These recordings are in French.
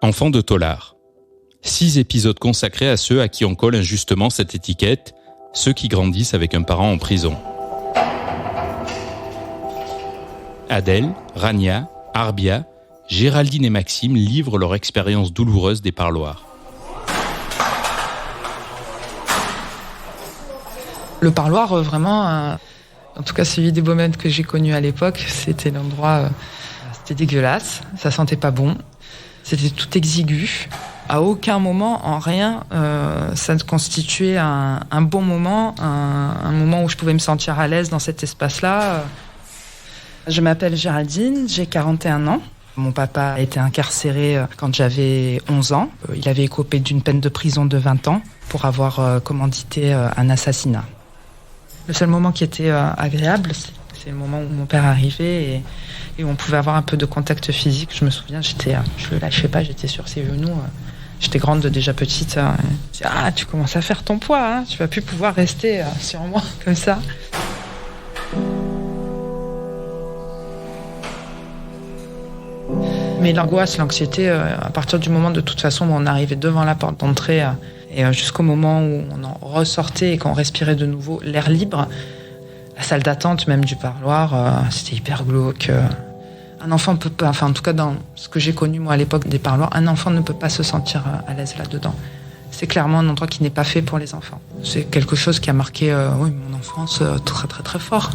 Enfants de tôlards. 6 épisodes consacrés à ceux à qui on colle injustement cette étiquette, ceux qui grandissent avec un parent en prison. Adèle, Rania, Arbia, Géraldine et Maxime livrent leur expérience douloureuse des parloirs. Le parloir, vraiment, en tout cas celui des Baumettes que j'ai connu à l'époque, c'était l'endroit, c'était dégueulasse, ça sentait pas bon, c'était tout exigu. À aucun moment, en rien, ça ne constituait un bon moment, un moment où je pouvais me sentir à l'aise dans cet espace-là. Je m'appelle Géraldine, j'ai 41 ans. Mon papa a été incarcéré quand j'avais 11 ans. Il avait écopé d'une peine de prison de 20 ans pour avoir commandité un assassinat. Le seul moment qui était agréable, c'est le moment où mon père arrivait et où on pouvait avoir un peu de contact physique. Je me souviens, je le lâchais pas, j'étais sur ses genoux. J'étais grande, déjà petite. Je dis, tu commences à faire ton poids, hein, tu vas plus pouvoir rester sur moi comme ça. Mais l'angoisse, l'anxiété, à partir du moment de toute façon où on arrivait devant la porte d'entrée et jusqu'au moment où on en ressortait et qu'on respirait de nouveau l'air libre, la salle d'attente même du parloir, c'était hyper glauque. Un enfant peut pas, enfin en tout cas dans ce que j'ai connu moi à l'époque des parloirs, un enfant ne peut pas se sentir à l'aise là-dedans. C'est clairement un endroit qui n'est pas fait pour les enfants. C'est quelque chose qui a marqué mon enfance très très très fort.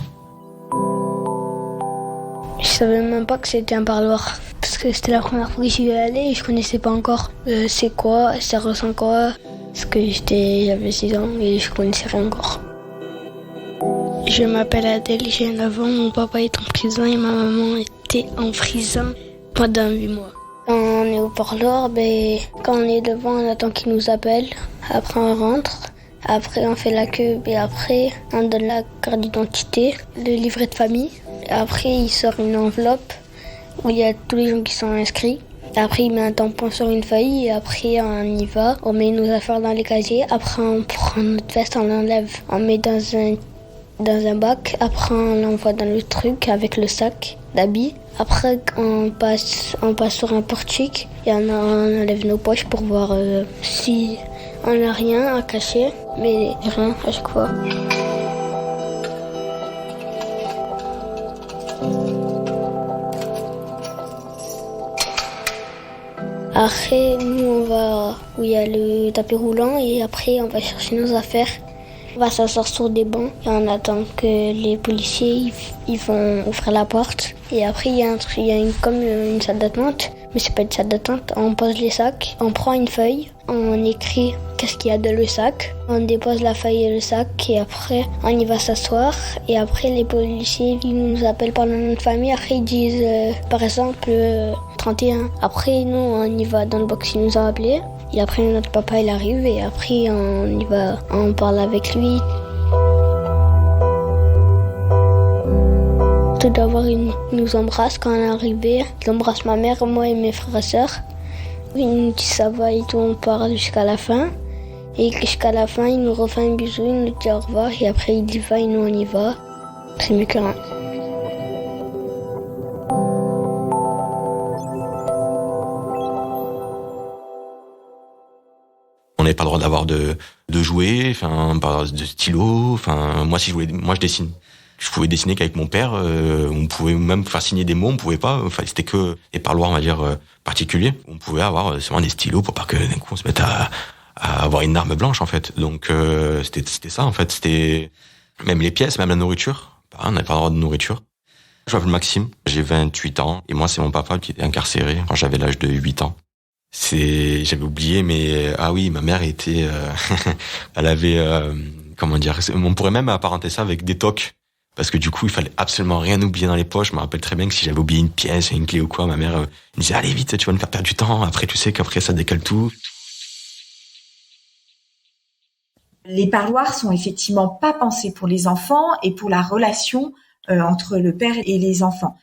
Je savais même pas que c'était un parloir. Parce que c'était la première fois que j'y allais et je connaissais pas encore c'est quoi, ça ressemble quoi. Parce que j'avais 6 ans et je connaissais rien encore. Je m'appelle Adèle, j'ai 9 ans, mon papa est en prison et ma maman était en prison pendant 8 mois. Quand on est au parloir, quand on est devant, on attend qu'ils nous appellent. Après on rentre, après on fait la queue et après on donne la carte d'identité, le livret de famille. Et après il sort une enveloppe où il y a tous les gens qui sont inscrits. Après, il met un tampon sur une feuille et après, on y va. On met nos affaires dans les casiers. Après, on prend notre veste, on l'enlève. On met dans un bac. Après, on l'envoie dans le truc avec le sac d'habits. Après, on passe sur un portique et on enlève nos poches pour voir si on n'a rien à cacher. Mais rien à chaque fois. Après, nous, on va où il y a le tapis roulant et après, on va chercher nos affaires. On va s'asseoir sur des bancs et on attend que les policiers ils vont ouvrir la porte. Et après, il y a une salle d'attente, mais c'est pas une salle d'attente. On pose les sacs, on prend une feuille, on écrit qu'est-ce qu'il y a dans le sac. On dépose la feuille et le sac et après, on y va s'asseoir. Et après, les policiers ils nous appellent par le nom de famille. Après, ils disent, par exemple, 31. Après, nous, on y va dans le box qu'ils nous ont appelés. Et après, notre papa, il arrive et après, on y va, on parle avec lui. Tout d'abord, il nous embrasse quand on est arrivé. Il embrasse ma mère, moi et mes frères et sœurs. Il nous dit ça va et tout, on part jusqu'à la fin. Et jusqu'à la fin, il nous refait un bisou, il nous dit au revoir. Et après, il y va et nous, on y va. C'est mieux que rien. On n'avait pas le droit d'avoir de jouets, de stylos. Moi, je dessine. Je pouvais dessiner qu'avec mon père. On pouvait même faire signer des mots, on pouvait pas. C'était que des parloirs, on va dire, particuliers. On pouvait avoir seulement des stylos pour pas que d'un coup on se mette à avoir une arme blanche, en fait. Donc c'était ça, en fait. C'était même les pièces, même la nourriture. On n'avait pas le droit de nourriture. Je m'appelle Maxime, j'ai 28 ans et moi c'est mon papa qui était incarcéré quand j'avais l'âge de 8 ans. J'avais oublié, mais oui, ma mère était, elle avait, on pourrait même apparenter ça avec des tocs, parce que du coup, il fallait absolument rien oublier dans les poches. Je me rappelle très bien que si j'avais oublié une pièce, une clé ou quoi, ma mère me disait allez vite, tu vas nous faire perdre du temps. Après, tu sais qu'après ça décale tout. Les parloirs sont effectivement pas pensés pour les enfants et pour la relation entre le père et les enfants.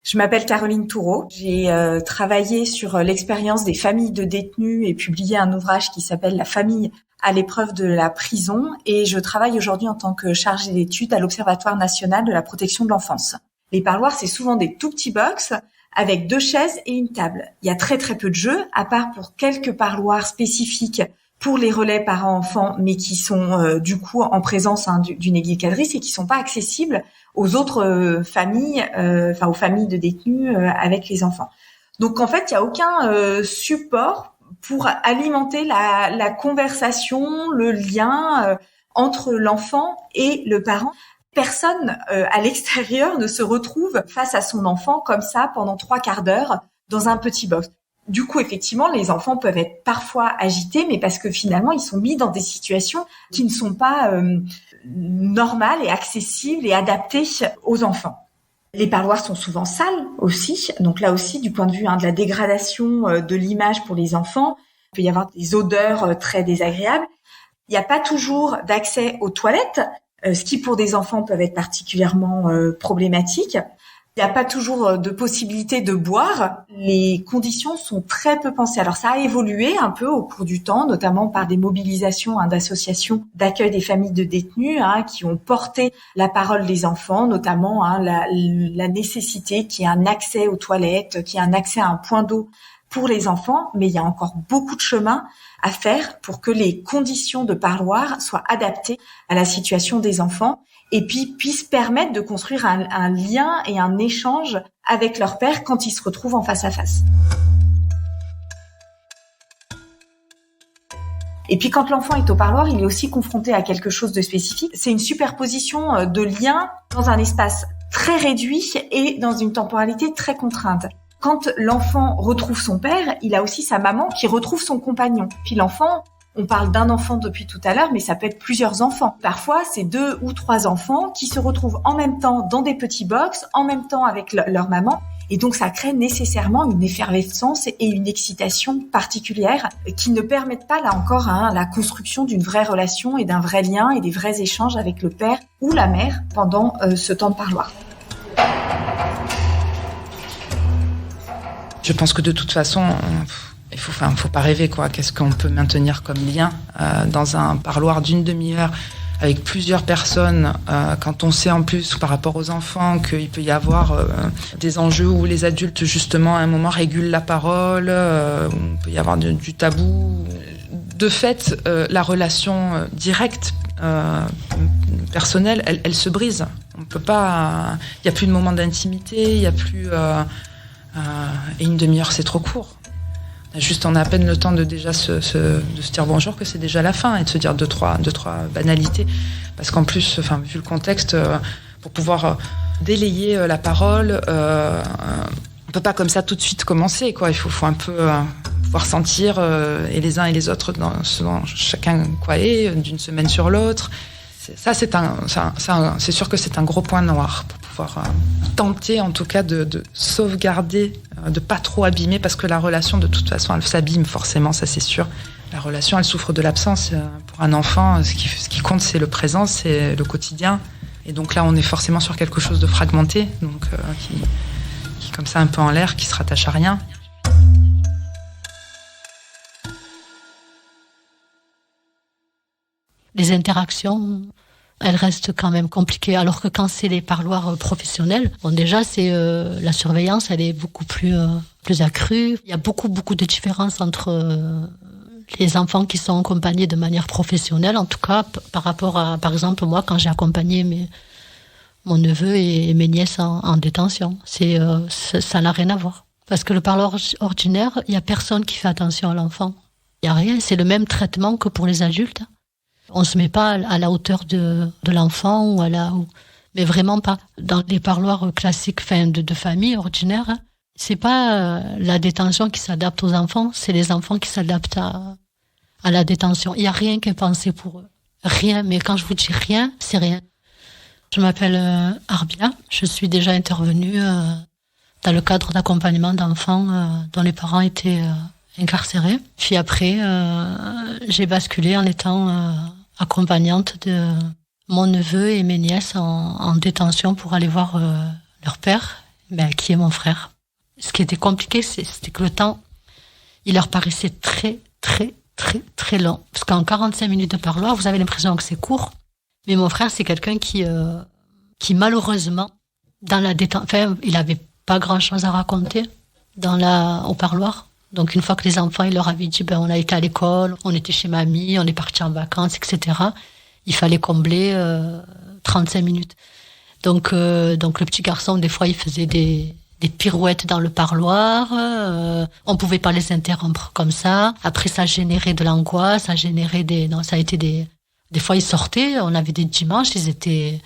Je m'appelle Caroline Toureau. J'ai travaillé sur l'expérience des familles de détenus et publié un ouvrage qui s'appelle La famille à l'épreuve de la prison. Et je travaille aujourd'hui en tant que chargée d'études à l'Observatoire national de la protection de l'enfance. Les parloirs, c'est souvent des tout petits box avec 2 chaises et une table. Il y a très très peu de jeux, à part pour quelques parloirs spécifiques pour les relais parents-enfants, mais qui sont du coup en présence d'une éducatrice et qui sont pas accessibles aux autres familles, aux familles de détenus avec les enfants. Donc en fait, il y a aucun support pour alimenter la conversation, le lien entre l'enfant et le parent. Personne à l'extérieur ne se retrouve face à son enfant comme ça pendant 3 quarts d'heure dans un petit box. Du coup, effectivement, les enfants peuvent être parfois agités, mais parce que finalement, ils sont mis dans des situations qui ne sont pas normales et accessibles et adaptées aux enfants. Les parloirs sont souvent sales aussi, donc là aussi, du point de vue de la dégradation de l'image pour les enfants, il peut y avoir des odeurs très désagréables. Il n'y a pas toujours d'accès aux toilettes, ce qui pour des enfants peuvent être particulièrement problématique. Il n'y a pas toujours de possibilité de boire. Les conditions sont très peu pensées. Alors ça a évolué un peu au cours du temps, notamment par des mobilisations d'associations d'accueil des familles de détenus qui ont porté la parole des enfants, notamment la nécessité qu'il y ait un accès aux toilettes, qu'il y ait un accès à un point d'eau pour les enfants. Mais il y a encore beaucoup de chemin à faire pour que les conditions de parloir soient adaptées à la situation des enfants et puis puissent permettre de construire un lien et un échange avec leur père quand ils se retrouvent en face à face. Et puis quand l'enfant est au parloir, il est aussi confronté à quelque chose de spécifique. C'est une superposition de liens dans un espace très réduit et dans une temporalité très contrainte. Quand l'enfant retrouve son père, il a aussi sa maman qui retrouve son compagnon. Puis l'enfant, on parle d'un enfant depuis tout à l'heure, mais ça peut être plusieurs enfants. Parfois, c'est 2 ou 3 enfants qui se retrouvent en même temps dans des petits box, en même temps avec leur maman. Et donc, ça crée nécessairement une effervescence et une excitation particulière qui ne permettent pas, là encore, la construction d'une vraie relation et d'un vrai lien et des vrais échanges avec le père ou la mère pendant ce temps de parloir. Je pense que de toute façon, il faut pas rêver, quoi. Qu'est-ce qu'on peut maintenir comme lien dans un parloir d'une demi-heure avec plusieurs personnes, quand on sait en plus par rapport aux enfants qu'il peut y avoir des enjeux où les adultes justement à un moment régulent la parole, où il peut y avoir du tabou. De fait, la relation directe, personnelle, elle se brise. On peut pas. Il y a plus de moment d'intimité, il y a plus. Et une demi-heure, c'est trop court. On a à peine le temps de déjà de se dire bonjour que c'est déjà la fin et de se dire deux, trois banalités. Parce qu'en plus, vu le contexte, pour pouvoir délayer la parole, on peut pas comme ça tout de suite commencer, quoi. Il faut un peu pouvoir sentir et les uns et les autres dans chacun quoi est d'une semaine sur l'autre. C'est sûr que c'est un gros point noir pour pouvoir tenter en tout cas de sauvegarder, de pas trop abîmer, parce que la relation de toute façon elle s'abîme forcément, ça c'est sûr. La relation elle souffre de l'absence. Pour un enfant, ce qui compte c'est le présent, c'est le quotidien. Et donc là on est forcément sur quelque chose de fragmenté, donc qui comme ça un peu en l'air, qui se rattache à rien. Les interactions, elles restent quand même compliquées. Alors que quand c'est les parloirs professionnels, déjà c'est la surveillance, elle est beaucoup plus accrue. Il y a beaucoup de différences entre les enfants qui sont accompagnés de manière professionnelle, en tout cas par rapport à, par exemple, moi quand j'ai accompagné mon neveu et mes nièces en détention. Ça n'a rien à voir. Parce que le parloir ordinaire, il y a personne qui fait attention à l'enfant. Il y a rien. C'est le même traitement que pour les adultes. On se met pas à la hauteur de l'enfant mais vraiment pas. Dans les parloirs classiques, de famille ordinaire, c'est pas la détention qui s'adapte aux enfants, c'est les enfants qui s'adaptent à la détention. Il y a rien qui est pensé pour eux. Rien. Mais quand je vous dis rien, c'est rien. Je m'appelle Arbia. Je suis déjà intervenue dans le cadre d'accompagnement d'enfants dont les parents étaient incarcérés. Puis après, j'ai basculé en étant accompagnante de mon neveu et mes nièces en détention pour aller voir leur père, qui est mon frère. Ce qui était compliqué, c'était que le temps, il leur paraissait très, très, très, très long. Parce qu'en 45 minutes de parloir, vous avez l'impression que c'est court. Mais mon frère, c'est quelqu'un qui malheureusement, dans la détention, il avait pas grand-chose à raconter au parloir. Donc une fois que les enfants, ils leur avaient dit, on a été à l'école, on était chez mamie, on est parti en vacances, etc. Il fallait combler 35 minutes. Donc le petit garçon, des fois, il faisait des pirouettes dans le parloir. On pouvait pas les interrompre comme ça. Après, ça générait de l'angoisse, des fois, ils sortaient, on avait des dimanches, ils étaient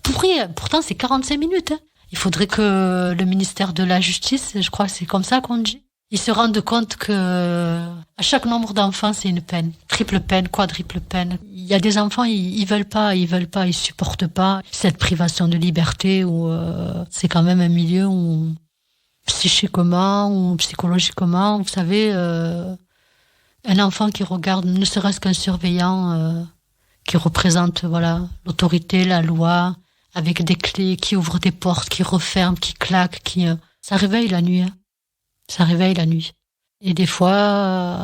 pourris. Pourtant, c'est 45 minutes. Il faudrait que le ministère de la Justice, je crois que c'est comme ça qu'on dit, ils se rendent compte que à chaque nombre d'enfants, c'est une peine. Triple peine, quadruple peine. Il y a des enfants, ils veulent pas, ils supportent pas cette privation de liberté où c'est quand même un milieu où psychiquement ou psychologiquement, vous savez, un enfant qui regarde ne serait-ce qu'un surveillant qui représente l'autorité, la loi, avec des clés, qui ouvre des portes, qui referme, qui claque, ça réveille la nuit. Ça réveille la nuit. Et des fois,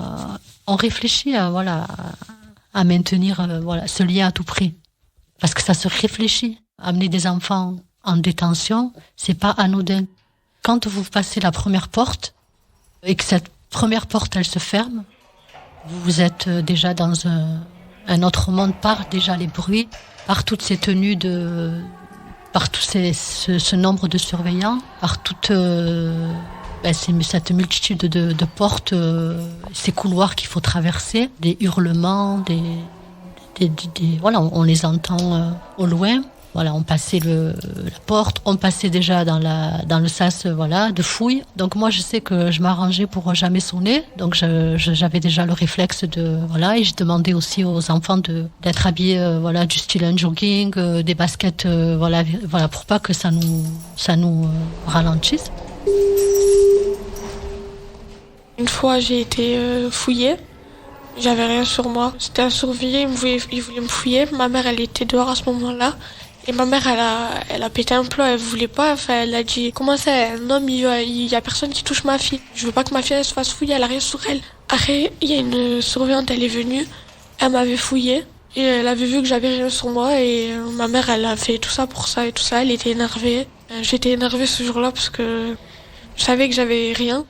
on réfléchit à maintenir ce lien à tout prix. Parce que ça se réfléchit. Amener des enfants en détention, c'est pas anodin. Quand vous passez la première porte, et que cette première porte, elle se ferme, vous êtes déjà dans un autre monde, par déjà les bruits, par toutes ces tenues par tout ce nombre de surveillants, par toute cette multitude de portes, ces couloirs qu'il faut traverser, des hurlements, on les entend au loin. On passait la porte, on passait déjà dans le sas de fouille. Donc moi je sais que je m'arrangeais pour jamais sonner. Donc j'avais déjà le réflexe et je demandais aussi aux enfants d'être habillés du style un jogging, des baskets pour pas que ça nous ralentisse. Une fois j'ai été fouillée. J'avais rien sur moi. C'était un surveillant, il voulait me fouiller. Ma mère elle était dehors à ce moment-là. Et ma mère, elle a pété un plomb, elle voulait pas, elle a dit, comment ça, un homme, il y a personne qui touche ma fille. Je veux pas que ma fille, elle se fasse fouiller, elle a rien sur elle. Après, il y a une surveillante, elle est venue, elle m'avait fouillée, et elle avait vu que j'avais rien sur moi, et ma mère, elle a fait tout ça pour ça et tout ça, elle était énervée. J'étais énervée ce jour-là parce que je savais que j'avais rien.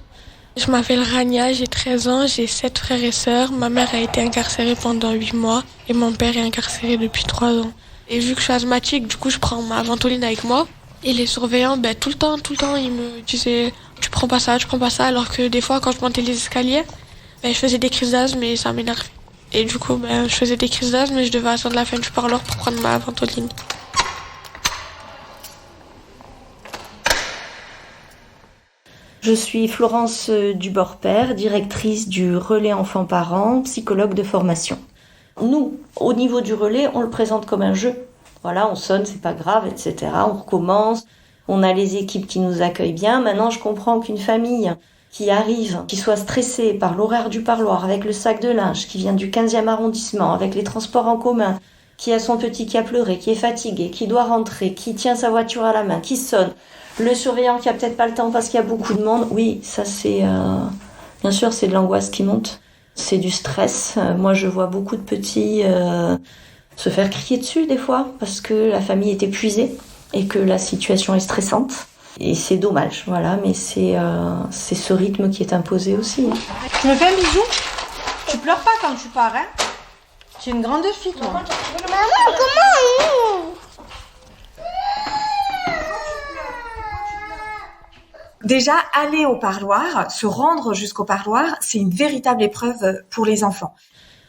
Je m'appelle Rania, j'ai 13 ans, j'ai 7 frères et sœurs. Ma mère a été incarcérée pendant 8 mois, et mon père est incarcéré depuis 3 ans. Et vu que je suis asthmatique, du coup, je prends ma ventoline avec moi. Et les surveillants, tout le temps, ils me disaient « Tu prends pas ça, alors que des fois, quand je montais les escaliers, je faisais des crises d'asthme et ça m'énervait. Et du coup, je faisais des crises d'asthme et je devais attendre la fin du parloir pour prendre ma ventoline. Je suis Florence Dubord-Père, directrice du relais enfants-parents, psychologue de formation. Nous, au niveau du relais, on le présente comme un jeu. On sonne, c'est pas grave, etc. On recommence, on a les équipes qui nous accueillent bien. Maintenant, je comprends qu'une famille qui arrive, qui soit stressée par l'horaire du parloir, avec le sac de linge, qui vient du 15e arrondissement, avec les transports en commun, qui a son petit qui a pleuré, qui est fatigué, qui doit rentrer, qui tient sa voiture à la main, qui sonne, le surveillant qui a peut-être pas le temps parce qu'il y a beaucoup de monde. Oui, ça c'est... Bien sûr, c'est de l'angoisse qui monte. C'est du stress. Moi, je vois beaucoup de petits se faire crier dessus des fois parce que la famille est épuisée et que la situation est stressante. Et c'est dommage, mais c'est ce rythme qui est imposé aussi. Tu me fais un bisou ? Tu pleures pas quand tu pars, hein ? Tu es une grande fille, toi. Maman, comment ? Déjà, aller au parloir, se rendre jusqu'au parloir, c'est une véritable épreuve pour les enfants.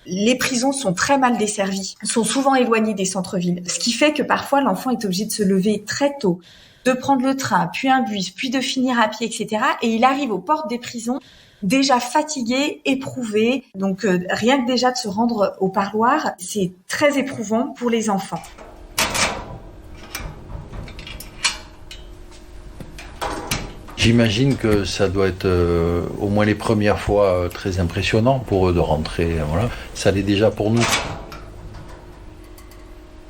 Les prisons sont très mal desservies, sont souvent éloignées des centres-villes, ce qui fait que parfois l'enfant est obligé de se lever très tôt, de prendre le train, puis un bus, puis de finir à pied, etc. Et il arrive aux portes des prisons déjà fatigué, éprouvé. Donc rien que déjà de se rendre au parloir, c'est très éprouvant pour les enfants. J'imagine que ça doit être au moins les premières fois très impressionnant pour eux de rentrer. Ça l'est déjà pour nous.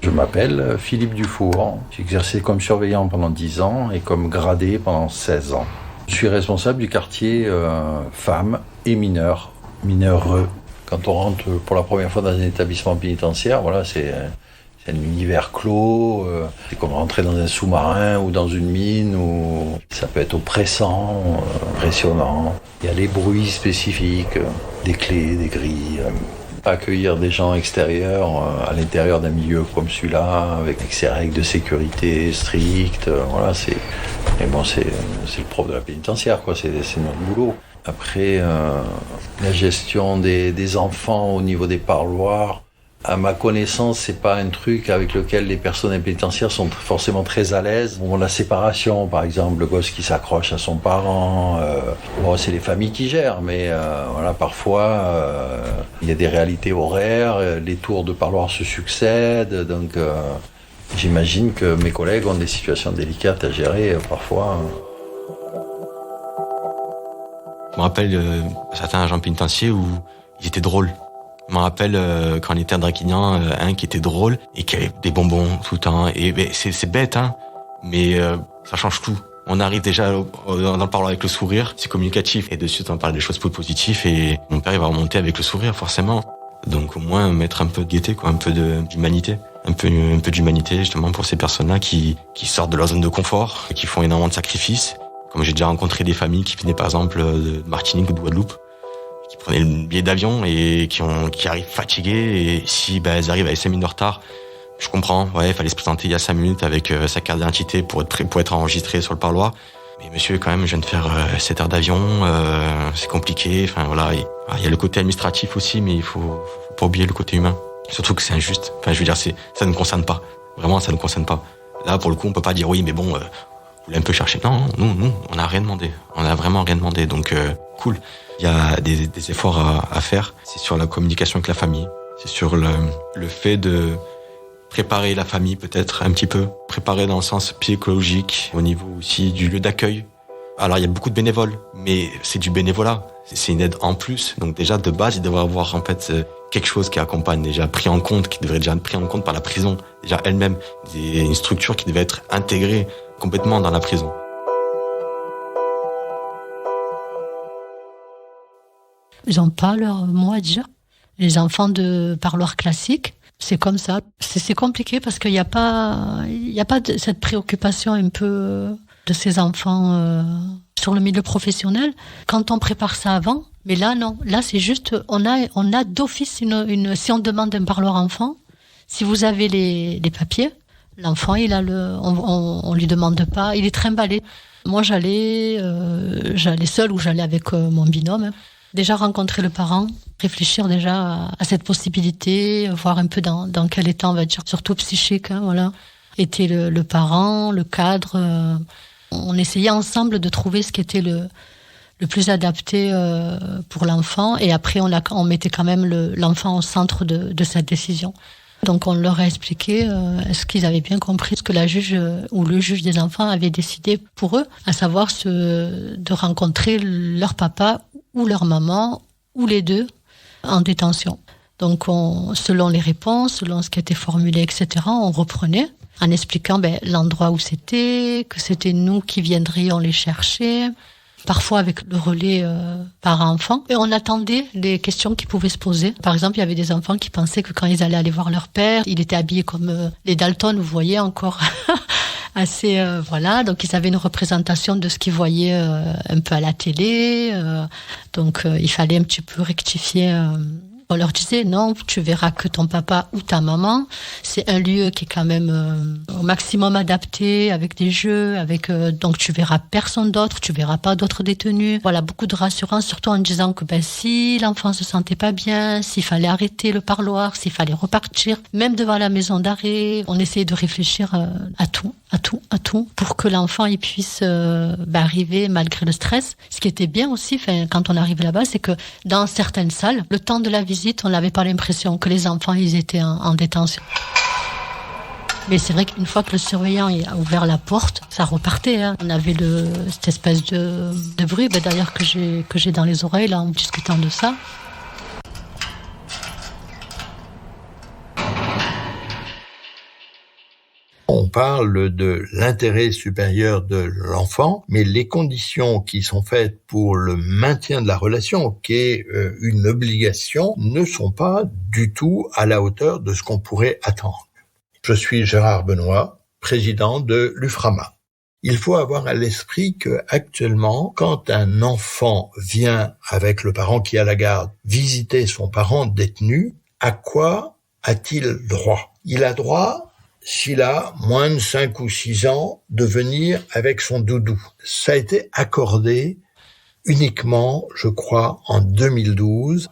Je m'appelle Philippe Dufour. J'ai exercé comme surveillant pendant 10 ans et comme gradé pendant 16 ans. Je suis responsable du quartier femmes et mineurs, mineureux. Quand on rentre pour la première fois dans un établissement pénitentiaire, c'est un univers clos, c'est comme rentrer dans un sous-marin ou dans une mine, ou ça peut être oppressant, impressionnant. Il y a les bruits spécifiques, des clés, des grilles. Accueillir des gens extérieurs à l'intérieur d'un milieu comme celui-là, avec ses règles de sécurité strictes, voilà, c'est le propre de la pénitentiaire, quoi, c'est notre boulot. Après, la gestion des enfants au niveau des parloirs, à ma connaissance, c'est pas un truc avec lequel les personnes pénitentiaires sont forcément très à l'aise. Bon, la séparation, par exemple, le gosse qui s'accroche à son parent, bon, c'est les familles qui gèrent, mais voilà, parfois, il y a des réalités horaires, les tours de parloir se succèdent, donc j'imagine que mes collègues ont des situations délicates à gérer, parfois. Je me rappelle certains agents pénitentiaires où ils étaient drôles. Je me rappelle quand on était à Draguignan, un qui était drôle et qui avait des bonbons tout le temps. Et c'est bête, hein, mais ça change tout. On arrive déjà dans le parloir avec le sourire, c'est communicatif. Et de suite, on parle des choses plus positives et mon père, il va remonter avec le sourire, forcément. Donc au moins mettre un peu de gaieté, quoi, un peu d'humanité. Un peu d'humanité, justement, pour ces personnes-là qui sortent de leur zone de confort, qui font énormément de sacrifices. Comme j'ai déjà rencontré des familles qui venaient, par exemple, de Martinique ou de Guadeloupe, qui prenaient le billet d'avion et qui arrivent fatigués, et si elles arrivent avec 5 minutes de retard, je comprends, ouais, il fallait se présenter il y a 5 minutes avec sa carte d'identité pour être enregistré sur le parloir. Mais monsieur, quand même, je viens de faire 7 heures d'avion, c'est compliqué, enfin voilà, il y a le côté administratif aussi, mais il faut pas oublier le côté humain. Surtout que c'est injuste, enfin je veux dire, ça ne me concerne pas, vraiment ça ne me concerne pas. Là, pour le coup, on peut pas dire oui, mais bon, vous l'avez un peu cherché. Non, nous, on n'a rien demandé, on a vraiment rien demandé, donc cool. Il y a des efforts à faire. C'est sur la communication avec la famille. C'est sur le fait de préparer la famille peut-être un petit peu. Préparer dans le sens psychologique, au niveau aussi du lieu d'accueil. Alors il y a beaucoup de bénévoles, mais c'est du bénévolat. C'est une aide en plus. Donc déjà de base, il devrait y avoir en fait quelque chose qui accompagne, déjà pris en compte, qui devrait déjà être pris en compte par la prison, déjà elle-même. Une structure qui devait être intégrée complètement dans la prison. Ils n'ont pas leur mot à dire. Les enfants de parloir classique, c'est comme ça. C'est compliqué parce qu'il n'y a pas cette préoccupation un peu de ces enfants sur le milieu professionnel. Quand on prépare ça avant, mais là non. Là c'est juste, on a d'office si on demande un parloir enfant, si vous avez les papiers, l'enfant on lui demande pas, il est trimballé. Moi j'allais seule ou j'allais avec mon binôme. Déjà rencontrer le parent, réfléchir déjà à cette possibilité, voir un peu dans quel état, on va dire, surtout psychique, hein, voilà, était le parent, le cadre. On essayait ensemble de trouver ce qui était le plus adapté pour l'enfant, et après on mettait quand même l'enfant au centre de cette décision. Donc on leur a expliqué est-ce qu'ils avaient bien compris ce que la juge ou le juge des enfants avait décidé pour eux, à savoir de rencontrer leur papa ou leur maman, ou les deux, en détention. Donc, selon les réponses, selon ce qui était formulé, etc., on reprenait en expliquant l'endroit où c'était, que c'était nous qui viendrions les chercher, parfois avec le relais parent-enfant. Et on attendait les questions qui pouvaient se poser. Par exemple, il y avait des enfants qui pensaient que quand ils allaient aller voir leur père, il était habillé comme les Dalton, vous voyez encore... assez voilà, donc ils avaient une représentation de ce qu'ils voyaient un peu à la télé, donc il fallait un petit peu rectifier. On leur disait non, tu verras que ton papa ou ta maman. C'est un lieu qui est quand même au maximum adapté, avec des jeux, donc tu verras personne d'autre, tu verras pas d'autres détenus. Voilà, beaucoup de rassurance, surtout en disant que si l'enfant se sentait pas bien, s'il fallait arrêter le parloir, s'il fallait repartir, même devant la maison d'arrêt, on essayait de réfléchir à tout, pour que l'enfant il puisse arriver malgré le stress. Ce qui était bien aussi, quand on arrivait là-bas, c'est que dans certaines salles, le temps de la visite, on n'avait pas l'impression que les enfants ils étaient en détention. Mais c'est vrai qu'une fois que le surveillant a ouvert la porte, ça repartait. Hein. On avait cette espèce de bruit, d'ailleurs que j'ai dans les oreilles là en discutant de ça. On parle de l'intérêt supérieur de l'enfant, mais les conditions qui sont faites pour le maintien de la relation, qui est une obligation, ne sont pas du tout à la hauteur de ce qu'on pourrait attendre. Je suis Gérard Benoît, président de l'UFRAMA. Il faut avoir à l'esprit que actuellement, quand un enfant vient avec le parent qui a la garde visiter son parent détenu, à quoi a-t-il droit ? Il a droit, s'il a moins de 5 ou 6 ans, de venir avec son doudou. Ça a été accordé uniquement, je crois, en 2012.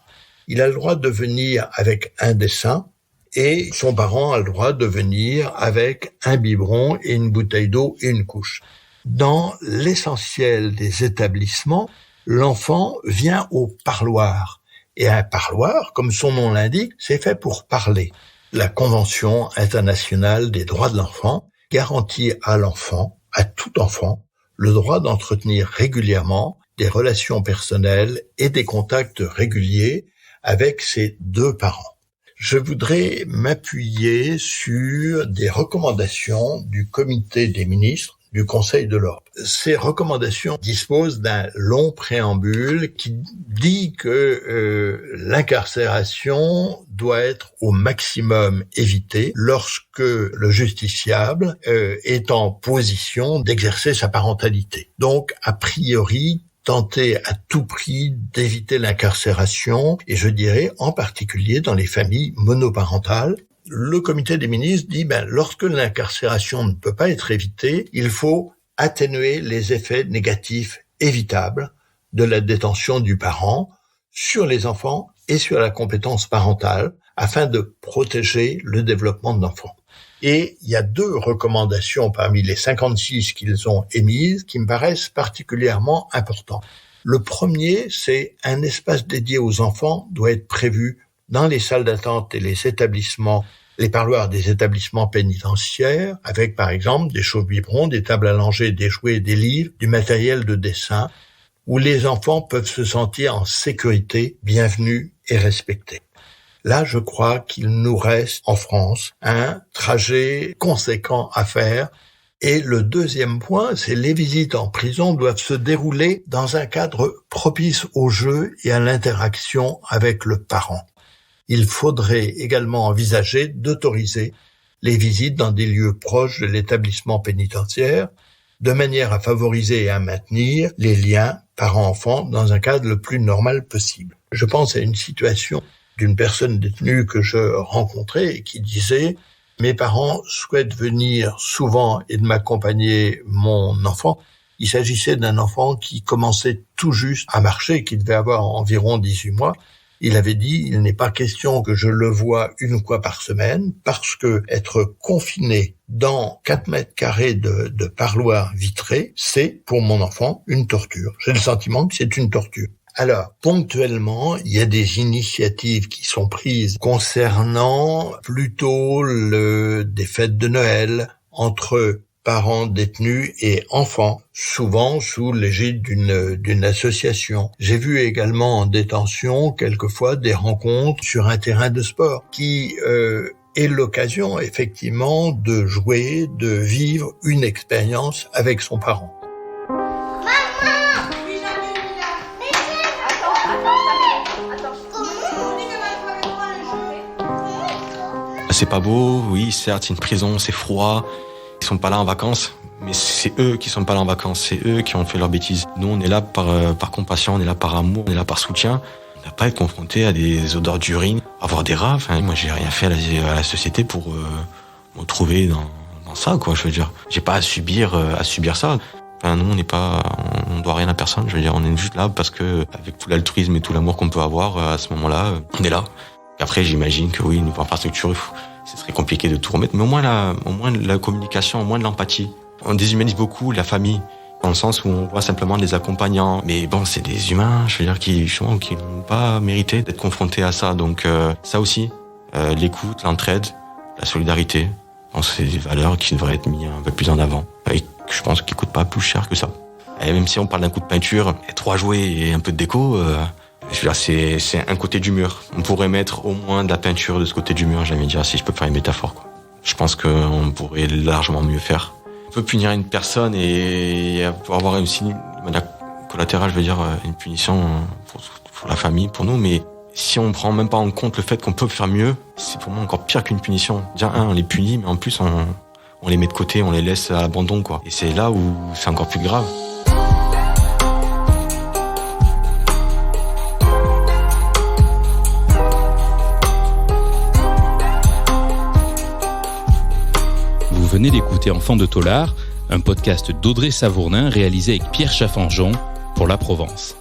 Il a le droit de venir avec un dessin et son parent a le droit de venir avec un biberon et une bouteille d'eau et une couche. Dans l'essentiel des établissements, l'enfant vient au parloir. Et un parloir, comme son nom l'indique, c'est fait pour parler. La Convention internationale des droits de l'enfant garantit à l'enfant, à tout enfant, le droit d'entretenir régulièrement des relations personnelles et des contacts réguliers avec ses deux parents. Je voudrais m'appuyer sur des recommandations du Comité des ministres du Conseil de l'Europe. Ces recommandations disposent d'un long préambule qui dit que l'incarcération doit être au maximum évitée lorsque le justiciable est en position d'exercer sa parentalité. Donc, a priori, tenter à tout prix d'éviter l'incarcération, et je dirais en particulier dans les familles monoparentales. Le comité des ministres dit, lorsque l'incarcération ne peut pas être évitée, il faut atténuer les effets négatifs évitables de la détention du parent sur les enfants et sur la compétence parentale afin de protéger le développement de l'enfant. Et il y a 2 recommandations parmi les 56 qu'ils ont émises qui me paraissent particulièrement importantes. Le premier, c'est un espace dédié aux enfants doit être prévu dans les salles d'attente et les établissements, les parloirs des établissements pénitentiaires, avec par exemple des chauffe-biberons, des tables à langer, des jouets, des livres, du matériel de dessin, où les enfants peuvent se sentir en sécurité, bienvenus et respectés. Là, je crois qu'il nous reste en France un trajet conséquent à faire. Et le deuxième point, c'est les visites en prison doivent se dérouler dans un cadre propice au jeu et à l'interaction avec le parent. Il faudrait également envisager d'autoriser les visites dans des lieux proches de l'établissement pénitentiaire, de manière à favoriser et à maintenir les liens parent-enfant dans un cadre le plus normal possible. Je pense à une situation d'une personne détenue que je rencontrais et qui disait « Mes parents souhaitent venir souvent et de m'accompagner mon enfant ». Il s'agissait d'un enfant qui commençait tout juste à marcher, qui devait avoir environ 18 mois. Il avait dit « Il n'est pas question que je le voie une fois par semaine parce que être confiné dans 4 mètres carrés de parloir vitré, c'est pour mon enfant une torture. J'ai le sentiment que c'est une torture. » Alors, ponctuellement, il y a des initiatives qui sont prises concernant plutôt des fêtes de Noël entre parents détenus et enfants, souvent sous l'égide d'une association. J'ai vu également en détention, quelquefois, des rencontres sur un terrain de sport qui est l'occasion, effectivement, de jouer, de vivre une expérience avec son parent. C'est pas beau, oui, certes, c'est une prison, c'est froid. Ils sont pas là en vacances, mais c'est eux qui sont pas là en vacances, c'est eux qui ont fait leurs bêtises. Nous, on est là par compassion, on est là par amour, on est là par soutien. On n'a pas à être confronté à des odeurs d'urine, avoir des rats. Enfin, moi, j'ai rien fait à la société pour me trouver dans ça, quoi. Je veux dire, j'ai pas à subir ça. Enfin, nous, on doit rien à personne. Je veux dire, on est juste là parce que, avec tout l'altruisme et tout l'amour qu'on peut avoir à ce moment-là, on est là. Après, j'imagine que oui, nos infrastructures, ce serait compliqué de tout remettre, mais au moins la communication, au moins de l'empathie. On déshumanise beaucoup la famille, dans le sens où on voit simplement des accompagnants. Mais bon, c'est des humains, je veux dire, qui n'ont pas mérité d'être confrontés à ça. Donc ça aussi, l'écoute, l'entraide, la solidarité, c'est des valeurs qui devraient être mises un peu plus en avant. Et je pense qu'ils ne coûtent pas plus cher que ça. Et même si on parle d'un coup de peinture, 3 jouets et un peu de déco... Je veux dire, c'est un côté du mur. On pourrait mettre au moins de la peinture de ce côté du mur, j'allais dire, si je peux faire une métaphore, quoi. Je pense qu'on pourrait largement mieux faire. On peut punir une personne et avoir aussi une manière collatérale, je veux dire, une punition pour la famille, pour nous, mais Si on prend même pas en compte le fait qu'on peut faire mieux, c'est pour moi encore pire qu'une punition. Déjà, on les punit, mais en plus, on les met de côté, on les laisse à l'abandon, quoi. Et c'est là où c'est encore plus grave. Vous venez d'écouter Enfants de Tôlard, un podcast d'Audrey Savournin réalisé avec Pierre Chaffanjon pour La Provence.